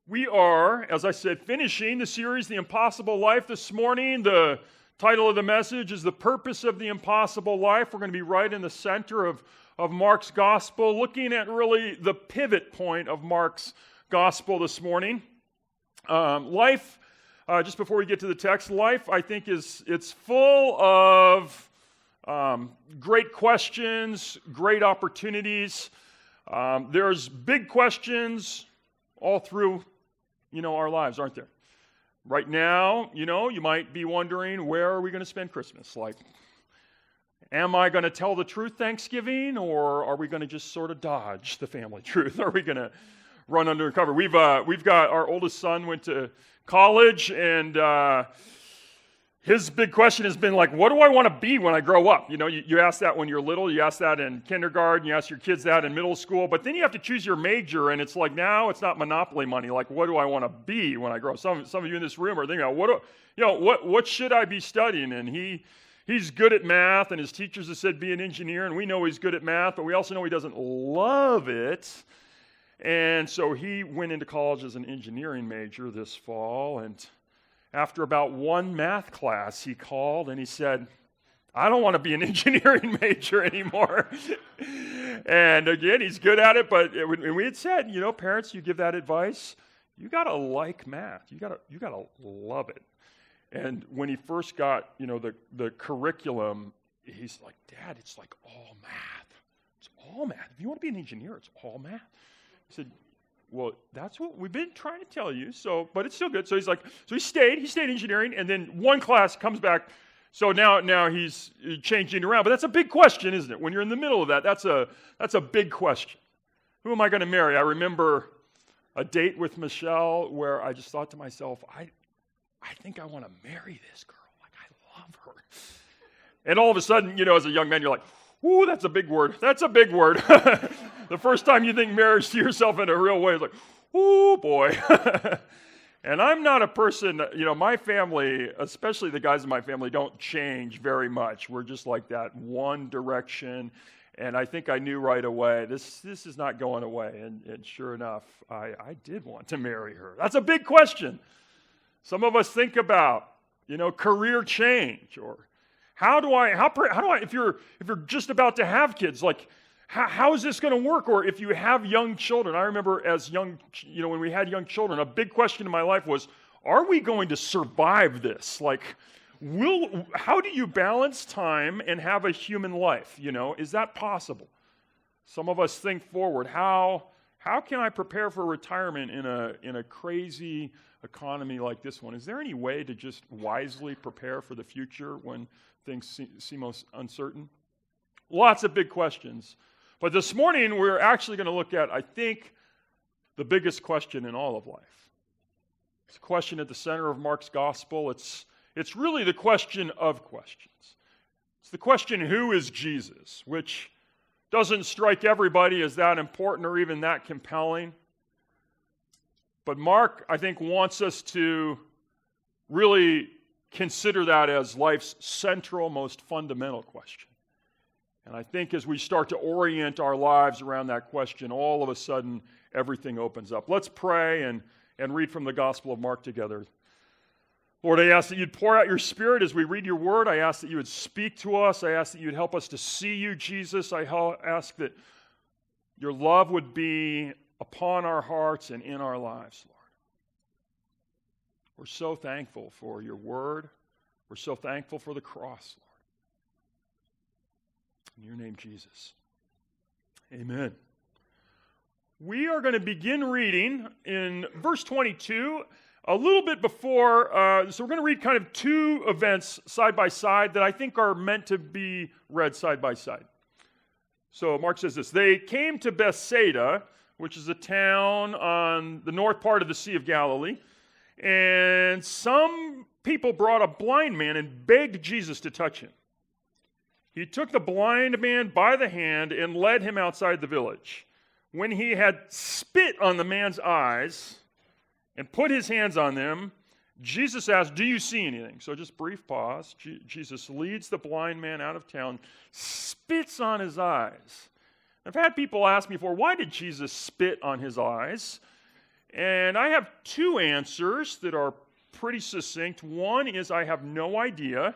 We are, as I said, finishing the series, The Impossible Life, this morning. The title of the message is The Purpose of the Impossible Life. We're going to be right in the center of Mark's gospel, looking at really the pivot point of Mark's gospel this morning. Life, just before we get to the text, life, I think, it's full of great questions, great opportunities. There's big questions all through our lives, aren't there? Right now, you might be wondering, where are we going to spend Christmas? Like, am I going to tell the truth Thanksgiving, or are we going to just sort of dodge the family truth? Are we going to run under cover? We've got our oldest son went to college, and his big question has been like, what do I want to be when I grow up? You ask that when you're little, you ask that in kindergarten, you ask your kids that in middle school, but then you have to choose your major, and it's like, now it's not Monopoly money. Like, what do I want to be when I grow up? Some of you in this room are thinking, what should I be studying? And he's good at math, and his teachers have said be an engineer, and we know he's good at math, but we also know he doesn't love it. And so he went into college as an engineering major this fall, and after about one math class, he called and he said, I don't want to be an engineering major anymore. And again, he's good at it, but we had said, parents, you give that advice, you got to like math. You got to love it. And when he first got, the curriculum, he's like, Dad, it's like all math. It's all math. If you want to be an engineer, it's all math. I said, well, that's what we've been trying to tell you, but it's still good. So he's like, he stayed engineering, and then one class comes back, so now he's changing around. But that's a big question, isn't it? When you're in the middle of that, that's a big question. Who am I going to marry? I remember a date with Michelle where I just thought to myself, I think I want to marry this girl. Like, I love her. And all of a sudden, as a young man, you're like, ooh, that's a big word. That's a big word. The first time you think marriage to yourself in a real way is like, ooh, boy. And I'm not a person, my family, especially the guys in my family, don't change very much. We're just like that, one direction. And I think I knew right away, this is not going away. And sure enough, I did want to marry her. That's a big question. Some of us think about, career change, or how do I, if you're just about to have kids, like, how is this going to work? Or if you have young children, I remember when we had young children, a big question in my life was, are we going to survive this? Like, how do you balance time and have a human life? Is that possible? Some of us think forward, how can I prepare for retirement in a crazy economy like this one? Is there any way to just wisely prepare for the future when things seem most uncertain? Lots of big questions. But this morning, we're actually going to look at, I think, the biggest question in all of life. It's a question at the center of Mark's gospel. It's really the question of questions. It's the question, who is Jesus? Which doesn't strike everybody as that important or even that compelling. But Mark, I think, wants us to really consider that as life's central, most fundamental question. And I think as we start to orient our lives around that question, all of a sudden, everything opens up. Let's pray and read from the Gospel of Mark together. Lord, I ask that you'd pour out your Spirit as we read your word. I ask that you would speak to us. I ask that you'd help us to see you, Jesus. I ask that your love would be upon our hearts and in our lives, Lord. We're so thankful for your word. We're so thankful for the cross, Lord. In your name, Jesus. Amen. We are going to begin reading in verse 22, a little bit before, so we're going to read kind of two events side by side that I think are meant to be read side by side. So Mark says this: they came to Bethsaida, which is a town on the north part of the Sea of Galilee, and some people brought a blind man and begged Jesus to touch him. He took the blind man by the hand and led him outside the village. When he had spit on the man's eyes and put his hands on them, Jesus asked, do you see anything? So just brief pause. Jesus leads the blind man out of town, spits on his eyes. I've had people ask me before, why did Jesus spit on his eyes? And I have two answers that are pretty succinct. One is I have no idea,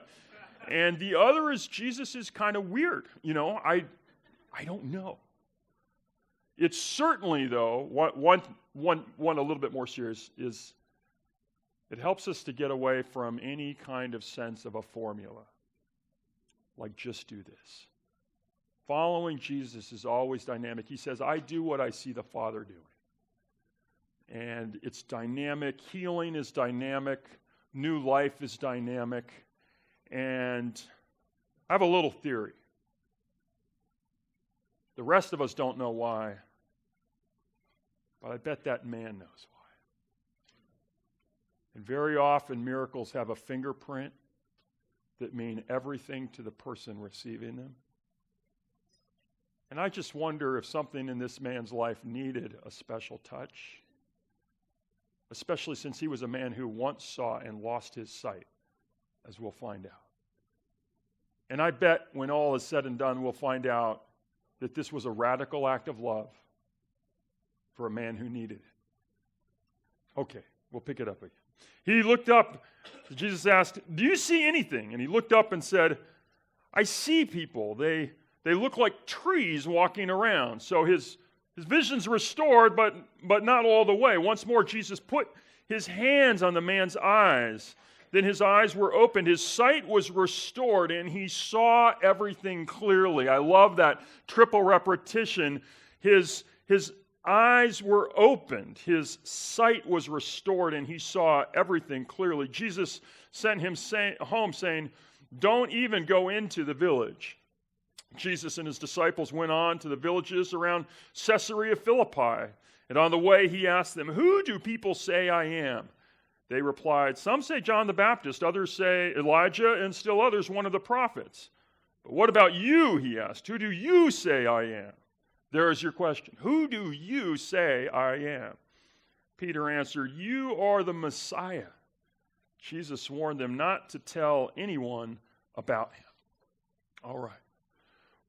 and the other is Jesus is kind of weird. I don't know. It's certainly, though, one a little bit more serious is it helps us to get away from any kind of sense of a formula, like just do this. Following Jesus is always dynamic. He says, I do what I see the Father doing. And it's dynamic. Healing is dynamic. New life is dynamic. And I have a little theory. The rest of us don't know why, but I bet that man knows why. And very often miracles have a fingerprint that mean everything to the person receiving them. And I just wonder if something in this man's life needed a special touch, especially since he was a man who once saw and lost his sight, as we'll find out. And I bet when all is said and done, we'll find out that this was a radical act of love for a man who needed it. Okay, we'll pick it up again. He looked up, Jesus asked, do you see anything? And he looked up and said, I see people. They look like trees walking around. So his vision's restored, but not all the way. Once more, Jesus put his hands on the man's eyes. Then his eyes were opened. His sight was restored, and he saw everything clearly. I love that triple repetition. His eyes were opened. His sight was restored, and he saw everything clearly. Jesus sent him home saying, don't even go into the village. Jesus and his disciples went on to the villages around Caesarea Philippi. And on the way, he asked them, who do people say I am? They replied, some say John the Baptist, others say Elijah, and still others one of the prophets. But what about you, he asked. Who do you say I am? There is your question. Who do you say I am? Peter answered, you are the Messiah. Jesus warned them not to tell anyone about him. All right.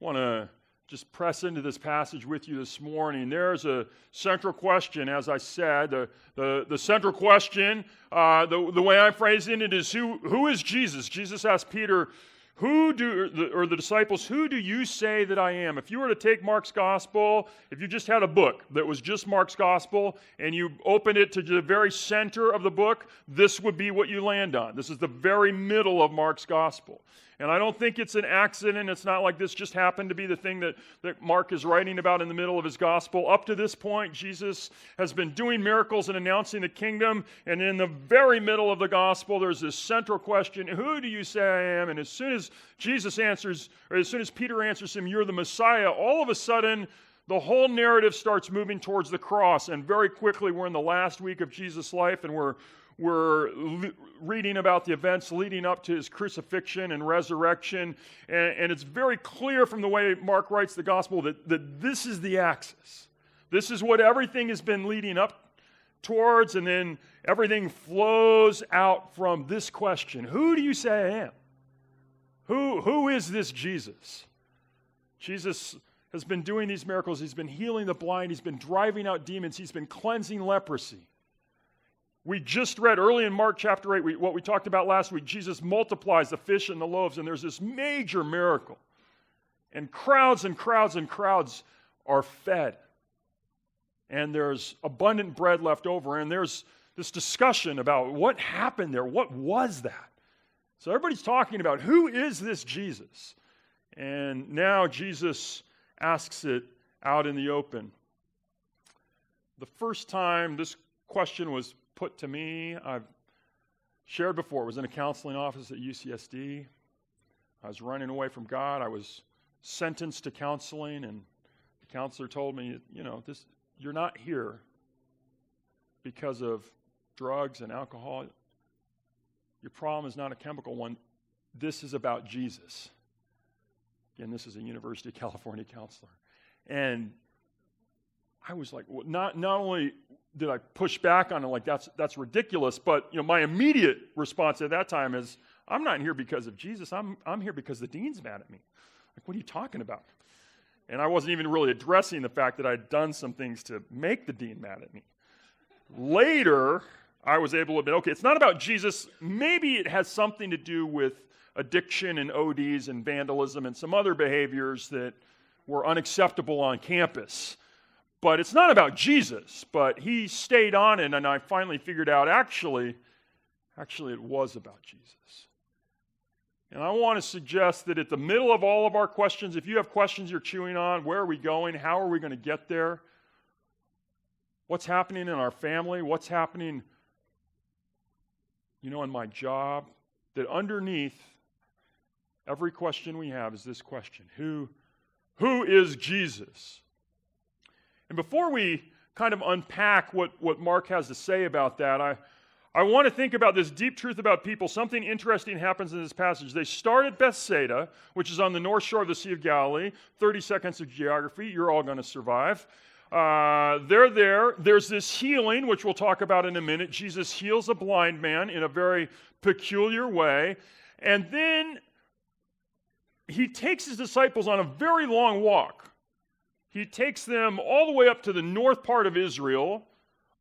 I want to just press into this passage with you this morning. There's a central question, as I said. The central question, the way I'm phrasing it is, who is Jesus? Jesus asked Peter, the disciples, who do you say that I am? If you were to take Mark's gospel, if you just had a book that was just Mark's gospel, and you opened it to the very center of the book, this would be what you land on. This is the very middle of Mark's gospel. And I don't think it's an accident. It's not like this just happened to be the thing that Mark is writing about in the middle of his gospel. Up to this point, Jesus has been doing miracles and announcing the kingdom. And in the very middle of the gospel, there's this central question, who do you say I am? And as soon as Jesus answers, or as soon as Peter answers him, you're the Messiah, all of a sudden, the whole narrative starts moving towards the cross. And very quickly, we're in the last week of Jesus' life, and we're reading about the events leading up to his crucifixion and resurrection, and it's very clear from the way Mark writes the gospel that this is the axis. This is what everything has been leading up towards, and then everything flows out from this question. Who do you say I am? Who is this Jesus? Jesus has been doing these miracles. He's been healing the blind. He's been driving out demons. He's been cleansing leprosy. We just read early in Mark chapter 8, what we talked about last week. Jesus multiplies the fish and the loaves, and there's this major miracle. And crowds and crowds and crowds are fed. And there's abundant bread left over, and there's this discussion about what happened there. What was that? So everybody's talking about, who is this Jesus? And now Jesus asks it out in the open. The first time this question was put to me, I've shared before, I was in a counseling office at UCSD. I was running away from God. I was sentenced to counseling, and the counselor told me, you're not here because of drugs and alcohol. Your problem is not a chemical one. This is about Jesus. Again, this is a University of California counselor. And I was like, well, not only did I push back on it like that's ridiculous, but my immediate response at that time is, I'm not here because of Jesus. I'm here because the dean's mad at me. Like, what are you talking about? And I wasn't even really addressing the fact that I'd done some things to make the dean mad at me. Later, I was able to admit, okay, it's not about Jesus. Maybe it has something to do with addiction and ODs and vandalism and some other behaviors that were unacceptable on campus. But it's not about Jesus. But he stayed on it, and I finally figured out, actually, it was about Jesus. And I want to suggest that at the middle of all of our questions, if you have questions you're chewing on, where are we going? How are we going to get there? What's happening in our family? What's happening, in my job? That underneath every question we have is this question: Who is Jesus? And before we kind of unpack what Mark has to say about that, I want to think about this deep truth about people. Something interesting happens in this passage. They start at Bethsaida, which is on the north shore of the Sea of Galilee. 30 seconds of geography. You're all going to survive. They're there. There's this healing, which we'll talk about in a minute. Jesus heals a blind man in a very peculiar way. And then he takes his disciples on a very long walk. He takes them all the way up to the north part of Israel,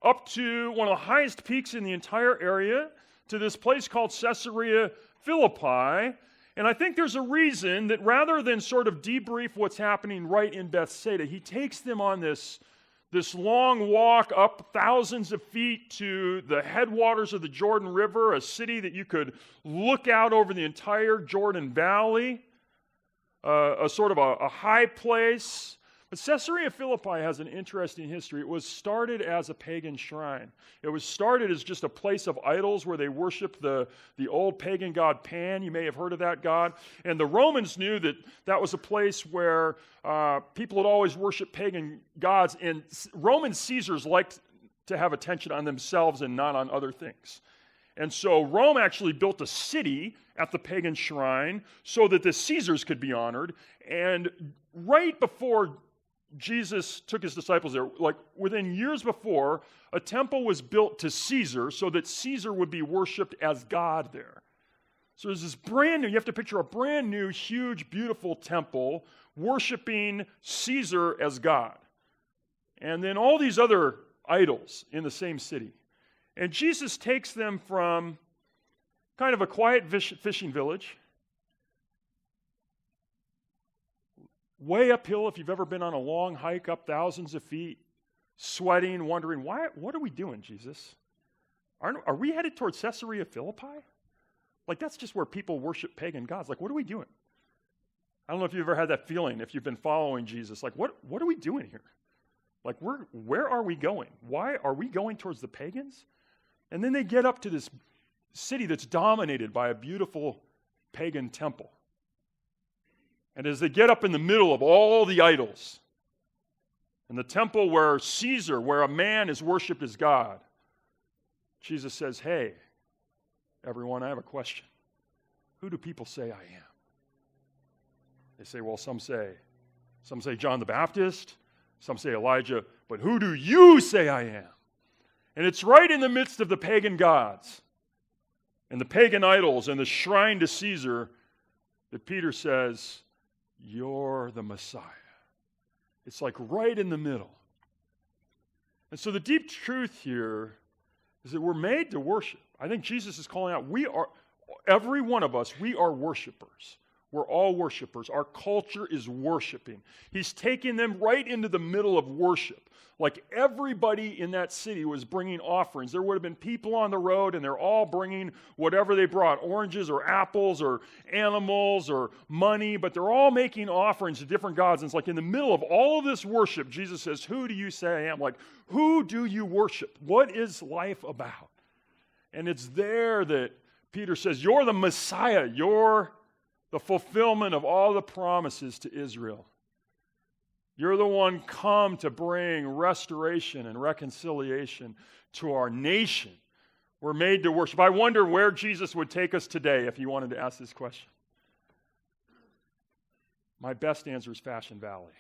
up to one of the highest peaks in the entire area, to this place called Caesarea Philippi. And I think there's a reason that rather than sort of debrief what's happening right in Bethsaida, he takes them on this long walk up thousands of feet to the headwaters of the Jordan River, a city that you could look out over the entire Jordan Valley, a sort of a high place. But Caesarea Philippi has an interesting history. It was started as a pagan shrine. It was started as just a place of idols where they worshiped the old pagan god Pan. You may have heard of that god. And the Romans knew that was a place where people had always worshipped pagan gods. And Roman Caesars liked to have attention on themselves and not on other things. And so Rome actually built a city at the pagan shrine so that the Caesars could be honored. And right before Jesus took his disciples there, like within years before, a temple was built to Caesar so that Caesar would be worshipped as God there. So there's this brand new, you have to picture a brand new, huge, beautiful temple worshiping Caesar as God. And then all these other idols in the same city. And Jesus takes them from kind of a quiet fishing village, way uphill, if you've ever been on a long hike up thousands of feet, sweating, wondering, what are we doing, Jesus? Are we headed towards Caesarea Philippi? Like, that's just where people worship pagan gods. Like, what are we doing? I don't know if you've ever had that feeling, if you've been following Jesus. Like, what are we doing here? Like, where are we going? Why are we going towards the pagans? And then they get up to this city that's dominated by a beautiful pagan temple. And as they get up in the middle of all the idols, and the temple where Caesar, where a man is worshipped as God, Jesus says, hey, everyone, I have a question. Who do people say I am? They say, well, some say John the Baptist, some say Elijah, but who do you say I am? And it's right in the midst of the pagan gods and the pagan idols and the shrine to Caesar that Peter says, you're the Messiah. It's like right in the middle. And so the deep truth here is that we're made to worship. I think Jesus is calling out, every one of us, we are worshipers. We're all worshipers. Our culture is worshiping. He's taking them right into the middle of worship. Like everybody in that city was bringing offerings. There would have been people on the road, and they're all bringing whatever they brought, oranges or apples or animals or money, but they're all making offerings to different gods. And it's like in the middle of all of this worship, Jesus says, who do you say I am? Like, who do you worship? What is life about? And it's there that Peter says, you're the Messiah. You're the fulfillment of all the promises to Israel. You're the one come to bring restoration and reconciliation to our nation. We're made to worship. I wonder where Jesus would take us today if he wanted to ask this question. My best answer is Fashion Valley.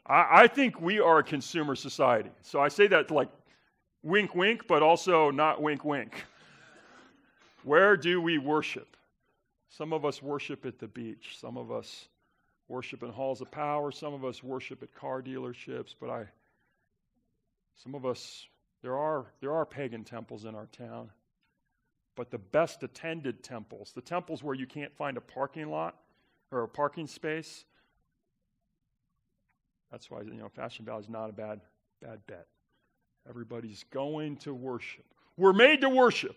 I think we are a consumer society. So I say that like wink, wink, but also not wink, wink. Where do we worship? Some of us worship at the beach. Some of us worship in halls of power. Some of us worship at car dealerships. But Some of us, there are pagan temples in our town, but the best attended temples, the temples where you can't find a parking lot or a parking space, that's why, Fashion Valley is not a bad bet. Everybody's going to worship. We're made to worship.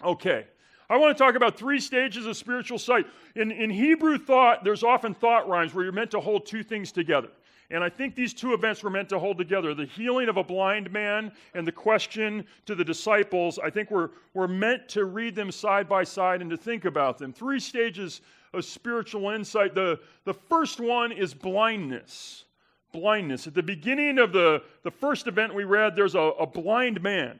Okay. I want to talk about 3 stages of spiritual sight. In Hebrew thought, there's often thought rhymes where you're meant to hold 2 things together. And I think these 2 events were meant to hold together. The healing of a blind man and the question to the disciples, I think we're meant to read them side by side and to think about them. 3 stages of spiritual insight. The first one is blindness. Blindness. At the beginning of the first event we read, there's a blind man.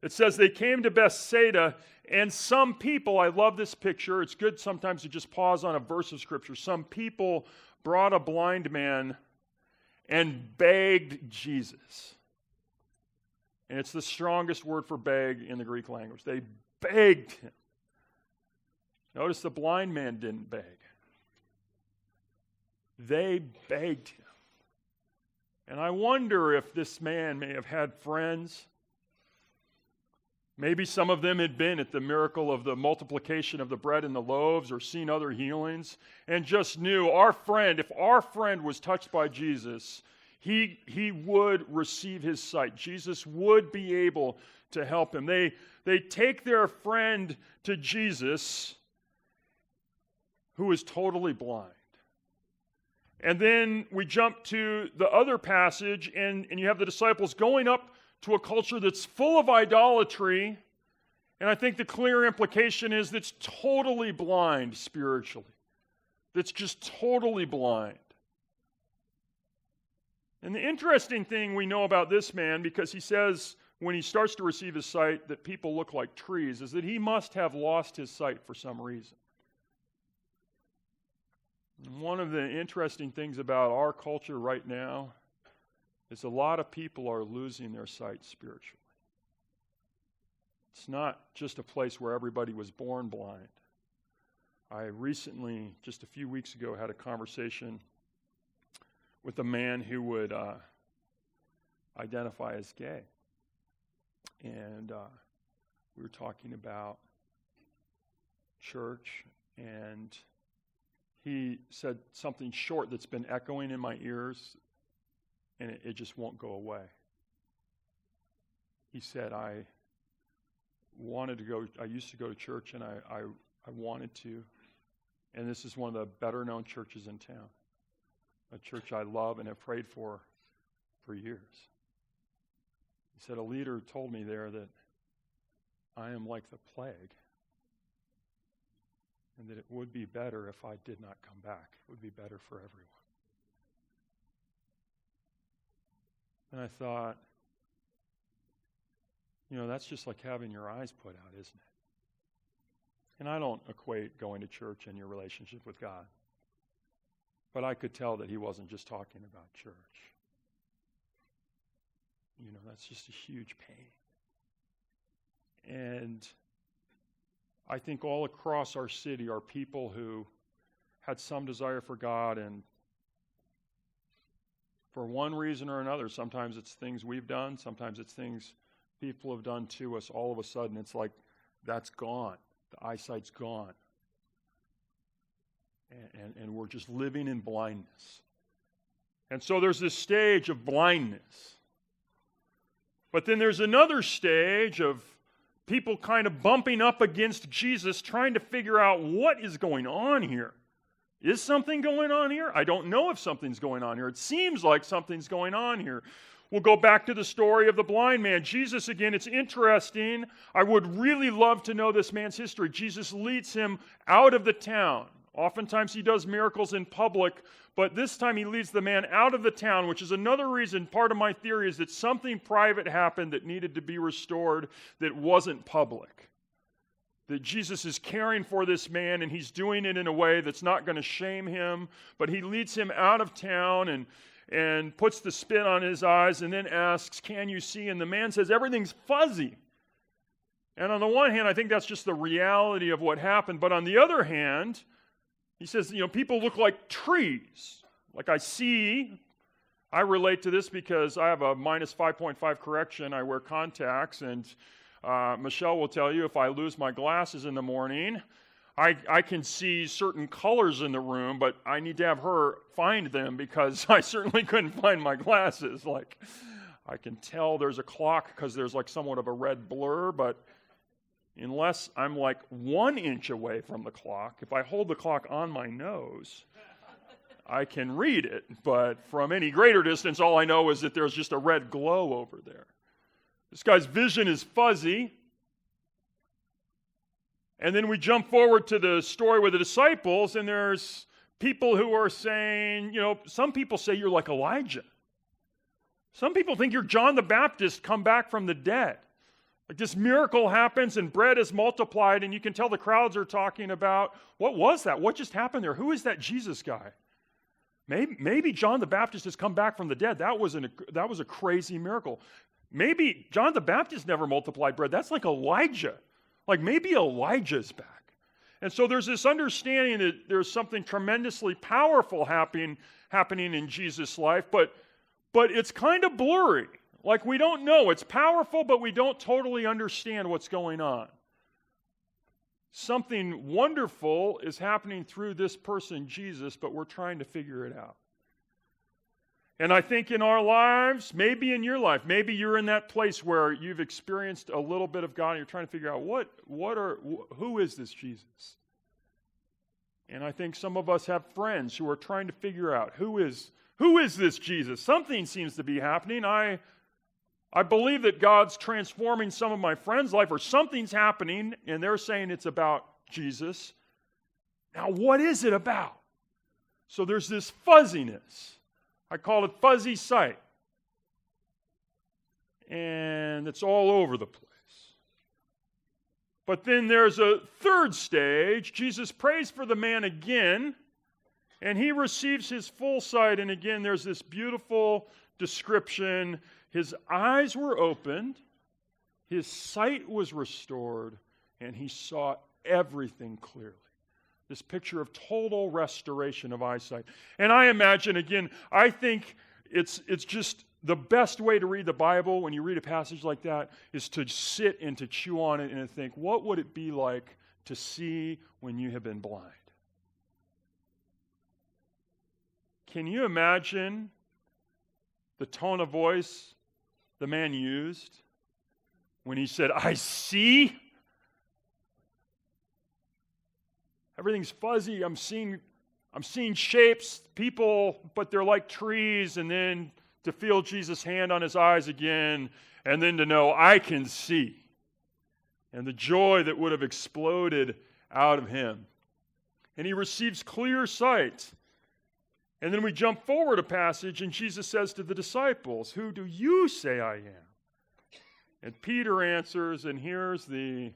It says they came to Bethsaida, and some people, I love this picture, it's good sometimes to just pause on a verse of Scripture. Some people brought a blind man and begged Jesus. And it's the strongest word for beg in the Greek language. They begged him. Notice the blind man didn't beg. They begged him. And I wonder if this man may have had friends. Maybe some of them had been at the miracle of the multiplication of the bread and the loaves or seen other healings and just knew if our friend was touched by Jesus, he would receive his sight. Jesus would be able to help him. They take their friend to Jesus, who is totally blind. And then we jump to the other passage, and you have the disciples going up to a culture that's full of idolatry, and I think the clear implication is that's totally blind spiritually. That's just totally blind. And the interesting thing we know about this man, because he says when he starts to receive his sight that people look like trees, is that he must have lost his sight for some reason. And one of the interesting things about our culture right now is a lot of people are losing their sight spiritually. It's not just a place where everybody was born blind. I recently, just a few weeks ago, had a conversation with a man who would identify as gay. And we were talking about church, and he said something short that's been echoing in my ears, and it just won't go away. He said, I used to go to church, and I wanted to, and this is one of the better known churches in town, a church I love and have prayed for years. He said, a leader told me there that I am like the plague, and that it would be better if I did not come back. It would be better for everyone. And I thought, that's just like having your eyes put out, isn't it? And I don't equate going to church and your relationship with God. But I could tell that he wasn't just talking about church. That's just a huge pain. And I think all across our city are people who had some desire for God, and for one reason or another, sometimes it's things we've done, sometimes it's things people have done to us, all of a sudden it's like that's gone. The eyesight's gone. And we're just living in blindness. And so there's this stage of blindness. But then there's another stage of people kind of bumping up against Jesus, trying to figure out what is going on here. Is something going on here? I don't know if something's going on here. It seems like something's going on here. We'll go back to the story of the blind man. Jesus, again, it's interesting. I would really love to know this man's history. Jesus leads him out of the town. Oftentimes he does miracles in public, but this time he leads the man out of the town, which is another reason, part of my theory is that something private happened that needed to be restored that wasn't public. That Jesus is caring for this man, and he's doing it in a way that's not going to shame him, but he leads him out of town and puts the spit on his eyes and then asks, "Can you see?" And the man says, "Everything's fuzzy." And on the one hand, I think that's just the reality of what happened, but on the other hand, he says, people look like trees. Like I see I relate to this because I have a minus 5.5 correction. I wear contacts, and Michelle will tell you if I lose my glasses in the morning, I can see certain colors in the room, but I need to have her find them because I certainly couldn't find my glasses. Like, I can tell there's a clock because there's like somewhat of a red blur, but unless I'm like 1 inch away from the clock, if I hold the clock on my nose, I can read it. But from any greater distance, all I know is that there's just a red glow over there. This guy's vision is fuzzy. And then we jump forward to the story with the disciples, and there's people who are saying, some people say you're like Elijah. Some people think you're John the Baptist come back from the dead. Like this miracle happens and bread is multiplied, and you can tell the crowds are talking about, what was that? What just happened there? Who is that Jesus guy? Maybe John the Baptist has come back from the dead. That was a crazy miracle. Maybe John the Baptist never multiplied bread. That's like Elijah. Like maybe Elijah's back. And so there's this understanding that there's something tremendously powerful happening in Jesus' life, but it's kind of blurry. Like we don't know. It's powerful, but we don't totally understand what's going on. Something wonderful is happening through this person, Jesus, but we're trying to figure it out. And I think in our lives, maybe in your life, maybe you're in that place where you've experienced a little bit of God and you're trying to figure out who is this Jesus? And I think some of us have friends who are trying to figure out who is this Jesus? Something seems to be happening. I believe that God's transforming some of my friends' life, or something's happening, and they're saying it's about Jesus. Now, what is it about? So there's this fuzziness. I call it fuzzy sight. And it's all over the place. But then there's a third stage. Jesus prays for the man again, and he receives his full sight. And again, there's this beautiful description. His eyes were opened, his sight was restored, and he saw everything clearly. This picture of total restoration of eyesight. And I imagine, again, I think it's just the best way to read the Bible when you read a passage like that is to sit and to chew on it and to think, what would it be like to see when you have been blind? Can you imagine the tone of voice the man used when he said, I see? Everything's fuzzy. I'm seeing shapes, people, but they're like trees. And then to feel Jesus' hand on his eyes again, and then to know I can see. And the joy that would have exploded out of him. And he receives clear sight. And then we jump forward a passage, and Jesus says to the disciples, who do you say I am? And Peter answers, and here's the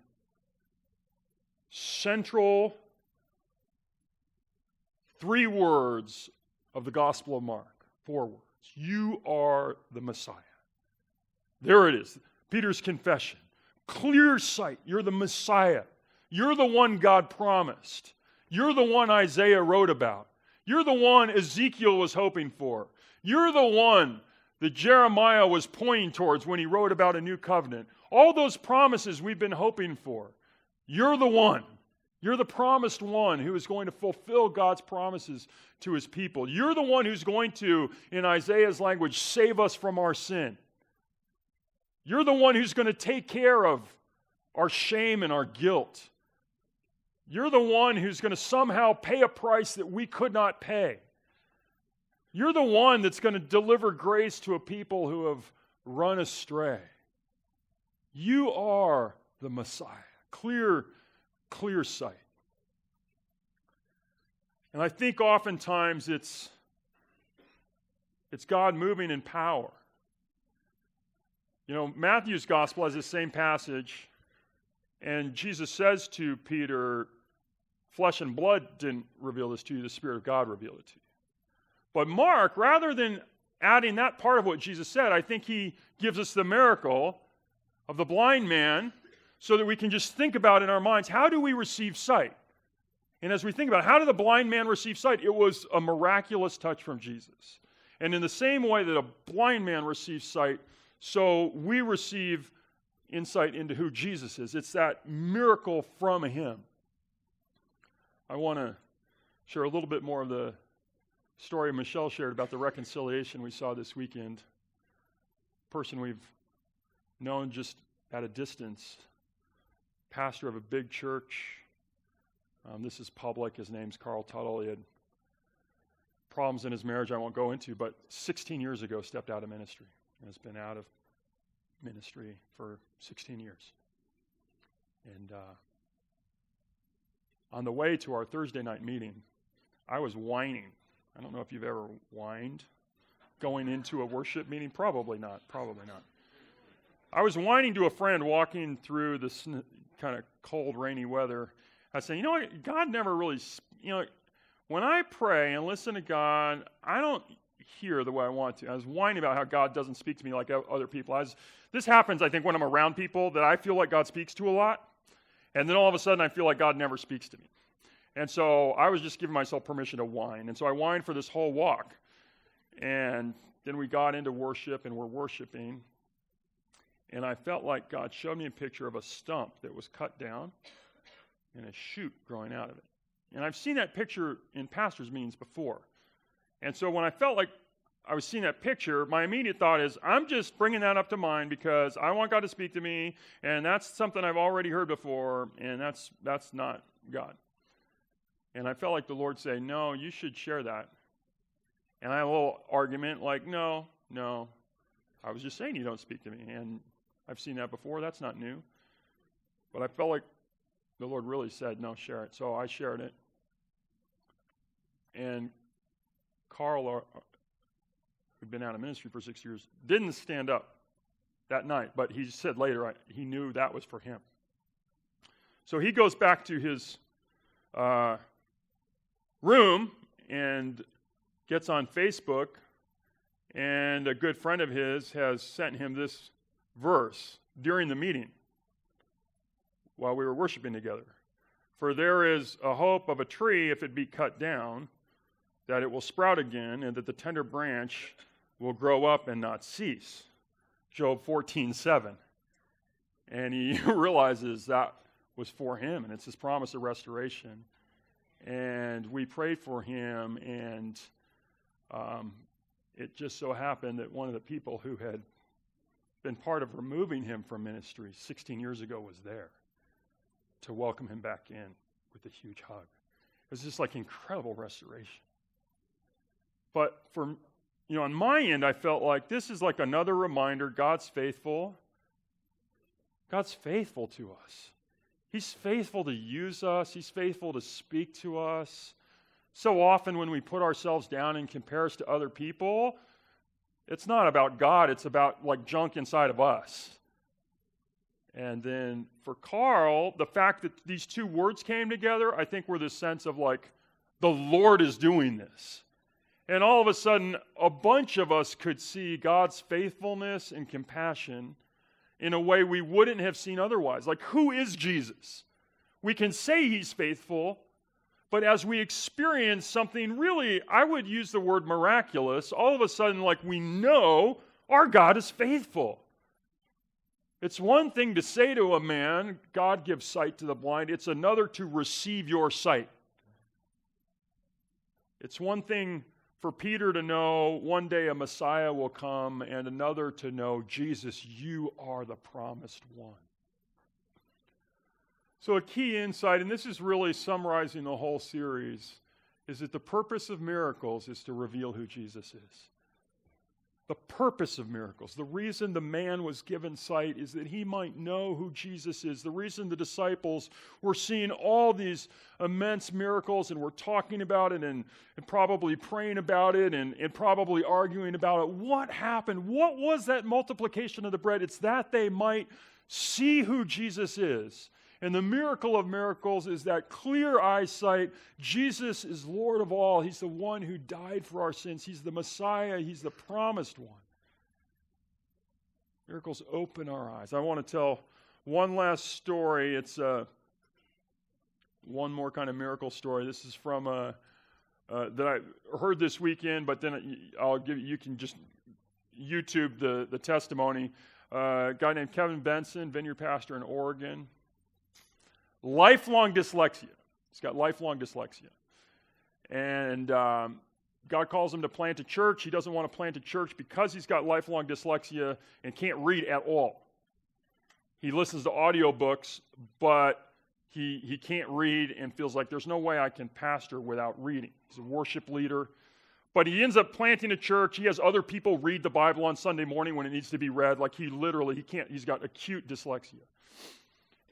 central 3 words of the Gospel of Mark. 4 words. You are the Messiah. There it is. Peter's confession. Clear sight. You're the Messiah. You're the one God promised. You're the one Isaiah wrote about. You're the one Ezekiel was hoping for. You're the one that Jeremiah was pointing towards when he wrote about a new covenant. All those promises we've been hoping for. You're the one. You're the promised one who is going to fulfill God's promises to his people. You're the one who's going to, in Isaiah's language, save us from our sin. You're the one who's going to take care of our shame and our guilt. You're the one who's going to somehow pay a price that we could not pay. You're the one that's going to deliver grace to a people who have run astray. You are the Messiah. Clear sight. And I think oftentimes it's God moving in power. Matthew's gospel has the same passage, and Jesus says to Peter, flesh and blood didn't reveal this to you, the Spirit of God revealed it to you. But Mark, rather than adding that part of what Jesus said, I think he gives us the miracle of the blind man so that we can just think about in our minds, how do we receive sight? And as we think about it, how did the blind man receive sight? It was a miraculous touch from Jesus. And in the same way that a blind man receives sight, so we receive insight into who Jesus is. It's that miracle from him. I want to share a little bit more of the story Michelle shared about the reconciliation we saw this weekend. A person we've known just at a distance, pastor of a big church. This is public. His name's Carl Tuttle. He had problems in his marriage I won't go into, but 16 years ago stepped out of ministry and has been out of ministry for 16 years. And on the way to our Thursday night meeting, I was whining. I don't know if you've ever whined going into a worship meeting. Probably not. I was whining to a friend walking through this kind of cold, rainy weather. I was saying, you know what? God never really, when I pray and listen to God, I don't hear the way I want to. I was whining about how God doesn't speak to me like other people. This happens, I think, when I'm around people that I feel like God speaks to a lot, and then all of a sudden I feel like God never speaks to me. And so I was just giving myself permission to whine. And so I whined for this whole walk. And then we got into worship, and we're worshiping. And I felt like God showed me a picture of a stump that was cut down and a shoot growing out of it. And I've seen that picture in pastors' meetings before. And so when I felt like I was seeing that picture, my immediate thought is, I'm just bringing that up to mind because I want God to speak to me, and that's something I've already heard before, and that's not God. And I felt like the Lord say, no, you should share that. And I had a little argument like, no, I was just saying you don't speak to me, and I've seen that before. That's not new. But I felt like the Lord really said, no, share it. So I shared it. And Carl, who'd been out of ministry for 6 years, didn't stand up that night, but he said later he knew that was for him. So he goes back to his room and gets on Facebook, and a good friend of his has sent him this verse during the meeting while we were worshiping together. For there is a hope of a tree, if it be cut down, that it will sprout again, and that the tender branch will grow up and not cease. Job 14:7. And he realizes that was for him, and it's his promise of restoration. And we prayed for him, and it just so happened that one of the people who had been part of removing him from ministry 16 years ago was there to welcome him back in with a huge hug. It was just like incredible restoration. But on my end, I felt like this is like another reminder God's faithful. God's faithful to us. He's faithful to use us. He's faithful to speak to us. So often when we put ourselves down and compare us to other people, it's not about God. It's about like junk inside of us. And then for Carl, the fact that these two words came together, I think were the sense of like, the Lord is doing this. And all of a sudden, a bunch of us could see God's faithfulness and compassion in a way we wouldn't have seen otherwise. Like, who is Jesus? We can say he's faithful, but as we experience something really, I would use the word miraculous, all of a sudden, like, we know our God is faithful. It's one thing to say to a man, God gives sight to the blind. It's another to receive your sight. It's one thing for Peter to know one day a Messiah will come, and another to know, Jesus, you are the promised one. So a key insight, and this is really summarizing the whole series, is that the purpose of miracles is to reveal who Jesus is. The purpose of miracles, the reason the man was given sight is that he might know who Jesus is. The reason the disciples were seeing all these immense miracles and were talking about it and probably praying about it and probably arguing about it. What happened? What was that multiplication of the bread? It's that they might see who Jesus is. And the miracle of miracles is that clear eyesight. Jesus is Lord of all. He's the one who died for our sins. He's the Messiah. He's the promised one. Miracles open our eyes. I want to tell one last story. It's one more kind of miracle story. This is from a that I heard this weekend, but then you can just YouTube the testimony. A guy named Kevin Benson, Vineyard pastor in Oregon. Lifelong dyslexia. He's got lifelong dyslexia. And God calls him to plant a church. He doesn't want to plant a church because he's got lifelong dyslexia and can't read at all. He listens to audiobooks, but he can't read and feels like there's no way I can pastor without reading. He's a worship leader. But he ends up planting a church. He has other people read the Bible on Sunday morning when it needs to be read. Like he can't. He's got acute dyslexia.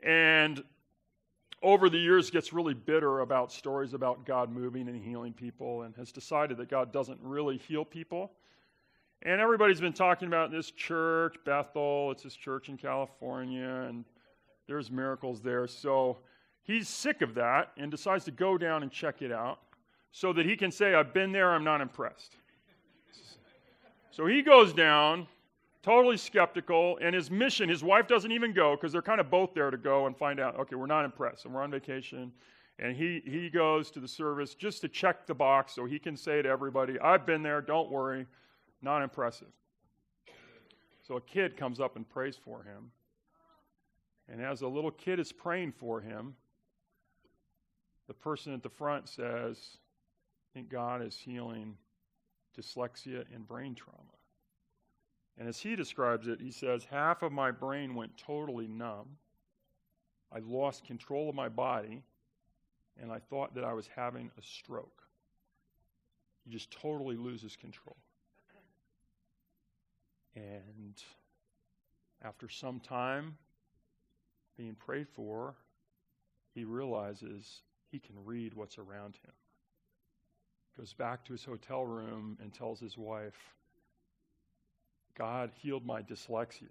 And over the years gets really bitter about stories about God moving and healing people and has decided that God doesn't really heal people. And everybody's been talking about this church, Bethel. It's this church in California, and there's miracles there. So he's sick of that and decides to go down and check it out so that he can say, I've been there, I'm not impressed. So he goes down, totally skeptical, and his mission, his wife doesn't even go because they're kind of both there to go and find out, okay, we're not impressed, and we're on vacation. And he goes to the service just to check the box so he can say to everybody, I've been there, don't worry, not impressive. So a kid comes up and prays for him. And as a little kid is praying for him, the person at the front says, I think God is healing dyslexia and brain trauma. And as he describes it, he says, half of my brain went totally numb. I lost control of my body, and I thought that I was having a stroke. He just totally loses control. And after some time being prayed for, he realizes he can read what's around him. Goes back to his hotel room and tells his wife, God healed my dyslexia.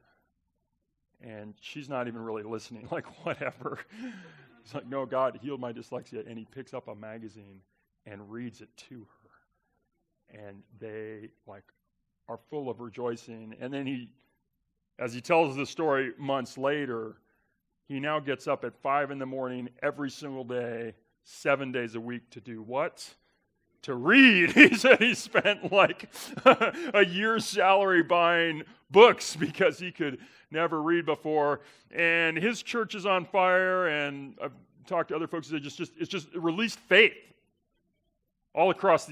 And she's not even really listening, like, whatever. He's like, no, God healed my dyslexia. And he picks up a magazine and reads it to her. And they, are full of rejoicing. And then as he tells the story months later, he now gets up at 5 a.m. every single day, 7 days a week to do what? To read. He said he spent a year's salary buying books because he could never read before. And his church is on fire, and I've talked to other folks that it's just released faith all across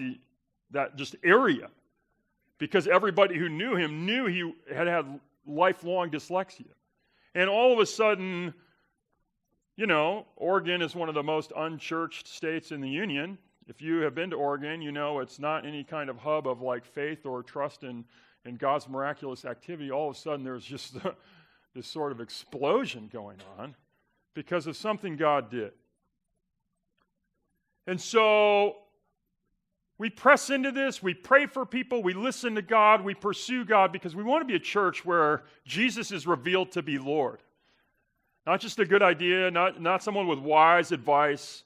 that area, because everybody who knew him knew he had lifelong dyslexia. And all of a sudden, Oregon is one of the most unchurched states in the union. If you have been to Oregon, you know it's not any kind of hub of faith or trust in God's miraculous activity. All of a sudden there's just this sort of explosion going on because of something God did. And so we press into this, we pray for people, we listen to God, we pursue God because we want to be a church where Jesus is revealed to be Lord. Not just a good idea, not someone with wise advice,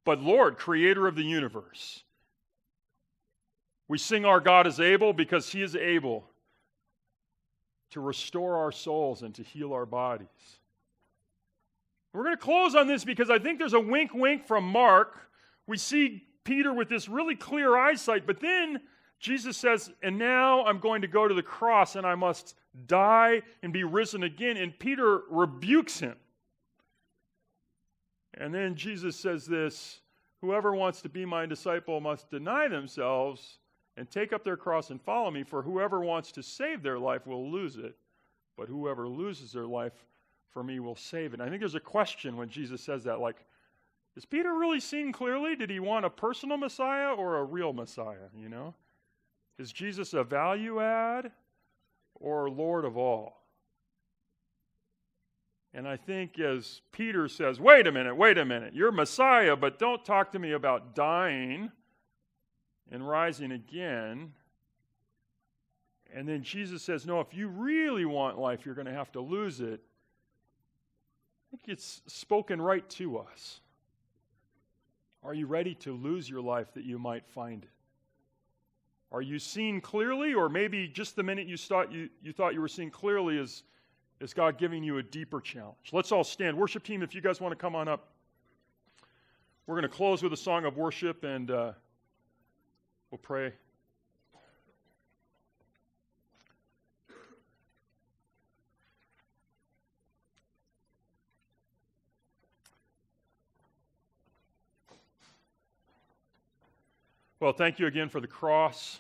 but Lord, creator of the universe. We sing our God is able because he is able to restore our souls and to heal our bodies. We're going to close on this because I think there's a wink from Mark. We see Peter with this really clear eyesight, but then Jesus says, and now I'm going to go to the cross and I must die and be risen again. And Peter rebukes him. And then Jesus says this, whoever wants to be my disciple must deny themselves and take up their cross and follow me, for whoever wants to save their life will lose it, but whoever loses their life for me will save it. And I think there's a question when Jesus says that, is Peter really seeing clearly? Did he want a personal Messiah or a real Messiah, Is Jesus a value add or Lord of all? And I think as Peter says, wait a minute, you're Messiah, but don't talk to me about dying and rising again. And then Jesus says, no, if you really want life, you're going to have to lose it. I think it's spoken right to us. Are you ready to lose your life that you might find it? Are you seeing clearly, or maybe just the minute you thought you were seeing clearly is God giving you a deeper challenge? Let's all stand. Worship team, if you guys want to come on up. We're going to close with a song of worship, and We'll pray. Well, thank you again for the cross.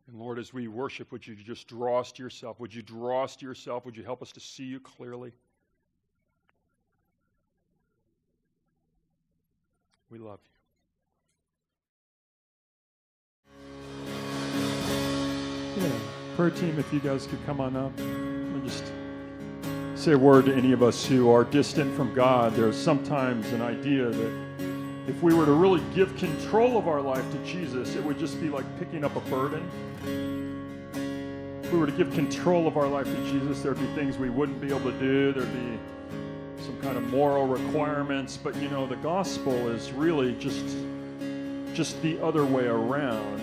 And Lord, as we worship, would you just draw us to yourself? Would you draw us to yourself? Would you help us to see you clearly? We love you. Yeah. Prayer team, if you guys could come on up and just say a word to any of us who are distant from God. There's sometimes an idea that if we were to really give control of our life to Jesus, it would just be like picking up a burden. If we were to give control of our life to Jesus, there'd be things we wouldn't be able to do. There'd be some kind of moral requirements. But you know, the gospel is really just the other way around.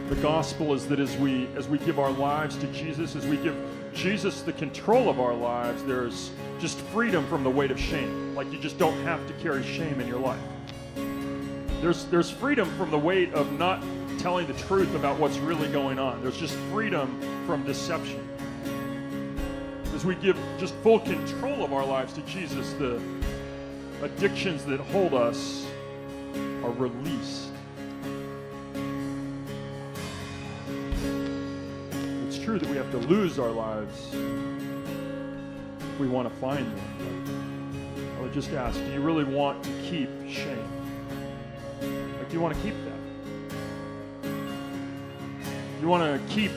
The gospel is that as we give our lives to Jesus, as we give Jesus the control of our lives, there's just freedom from the weight of shame. Like you just don't have to carry shame in your life. There's freedom from the weight of not telling the truth about what's really going on. There's just freedom from deception. As we give just full control of our lives to Jesus, the addictions that hold us are released. It's true that we have to lose our lives if we want to find them. I would just ask, do you really want to keep shame? Like, do you want to keep that? You want to keep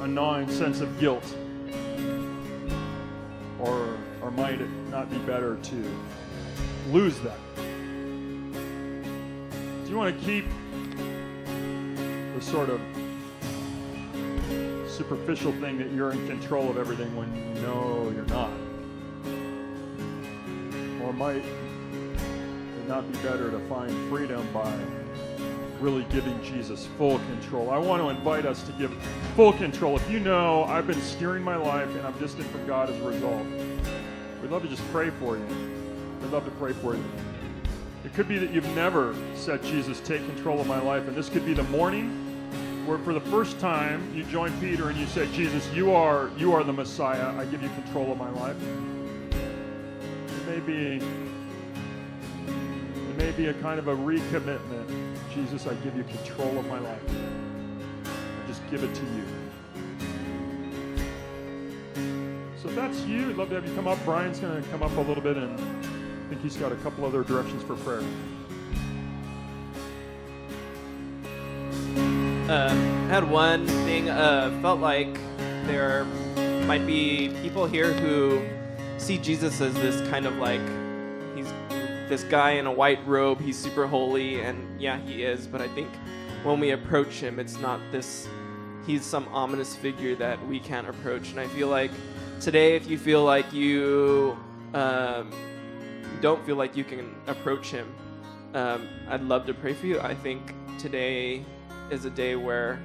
a gnawing sense of guilt? Or might it not be better to lose that? Do you want to keep the sort of superficial thing that you're in control of everything when you know you're not? Or might it not be better to find freedom by really giving Jesus full control? I want to invite us to give full control. If you know I've been steering my life and I'm distant from God as a result, we'd love to just pray for you. We'd love to pray for you. It could be that you've never said, Jesus, take control of my life. And this could be the morning where for the first time you join Peter and you say, Jesus, you are the Messiah. I give you control of my life. It may be a kind of a recommitment. Jesus, I give you control of my life. I just give it to you. So if that's you, I'd love to have you come up. Brian's going to come up a little bit, and I think he's got a couple other directions for prayer. I had one thing. Felt like there might be people here who see Jesus as this kind of like, he's this guy in a white robe, he's super holy, and yeah, he is, but I think when we approach him, it's not this, he's some ominous figure that we can't approach. And I feel like today, if you feel like you don't feel like you can approach him, I'd love to pray for you. I think today is a day where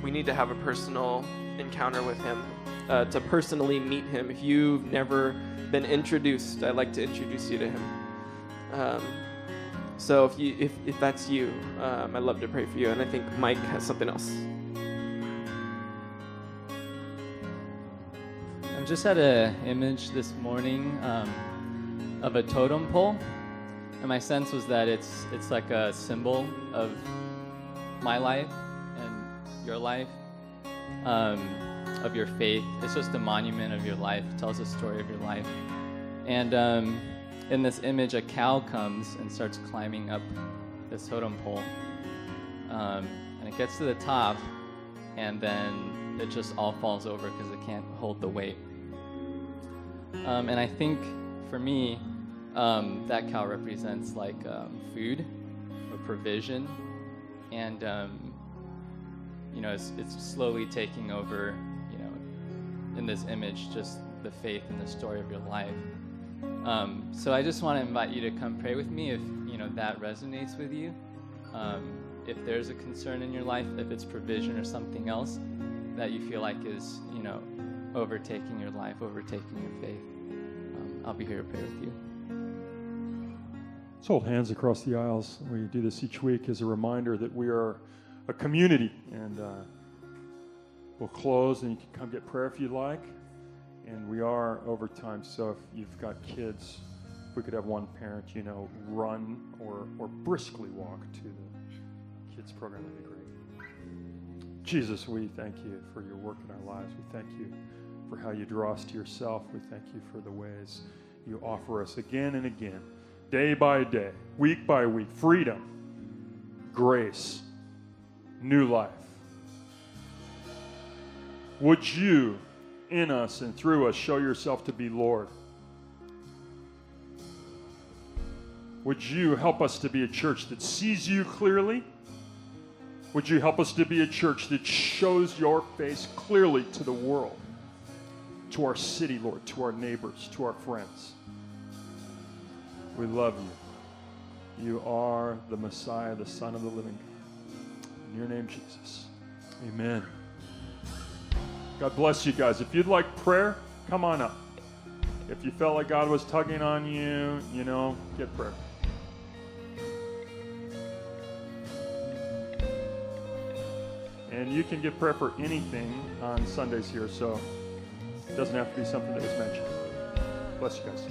we need to have a personal encounter with him, to personally meet him. If you've never been introduced, I'd like to introduce you to him. So if that's you, I'd love to pray for you. And I think Mike has something else. I just had an image this morning of a totem pole, and my sense was that it's like a symbol of my life and your life, of your faith. It's just a monument of your life. It tells a story of your life. And in this image, a cow comes and starts climbing up this totem pole, and it gets to the top, and then it just all falls over because it can't hold the weight. And I think for me, that cow represents like food or provision, and it's slowly taking over, in this image, just the faith and the story of your life. So I just want to invite you to come pray with me if that resonates with you. If there's a concern in your life, if it's provision or something else, that you feel like is, overtaking your life, overtaking your faith, I'll be here to pray with you. Let's hold hands across the aisles. We do this each week as a reminder that we are a community, and we'll close and you can come get prayer if you'd like. And we are over time, so if you've got kids, if we could have one parent, run or briskly walk to the kids program, that'd be great. Jesus, we thank you for your work in our lives. We thank you for how you draw us to yourself. We thank you for the ways you offer us again and again, day by day, week by week, freedom, grace, new life. Would you, in us and through us, show yourself to be Lord? Would you help us to be a church that sees you clearly? Would you help us to be a church that shows your face clearly to the world, to our city, Lord, to our neighbors, to our friends? We love you. You are the Messiah, the Son of the living God. In your name, Jesus. Amen. God bless you guys. If you'd like prayer, come on up. If you felt like God was tugging on you, get prayer. And you can get prayer for anything on Sundays here, so it doesn't have to be something that was mentioned. Bless you guys.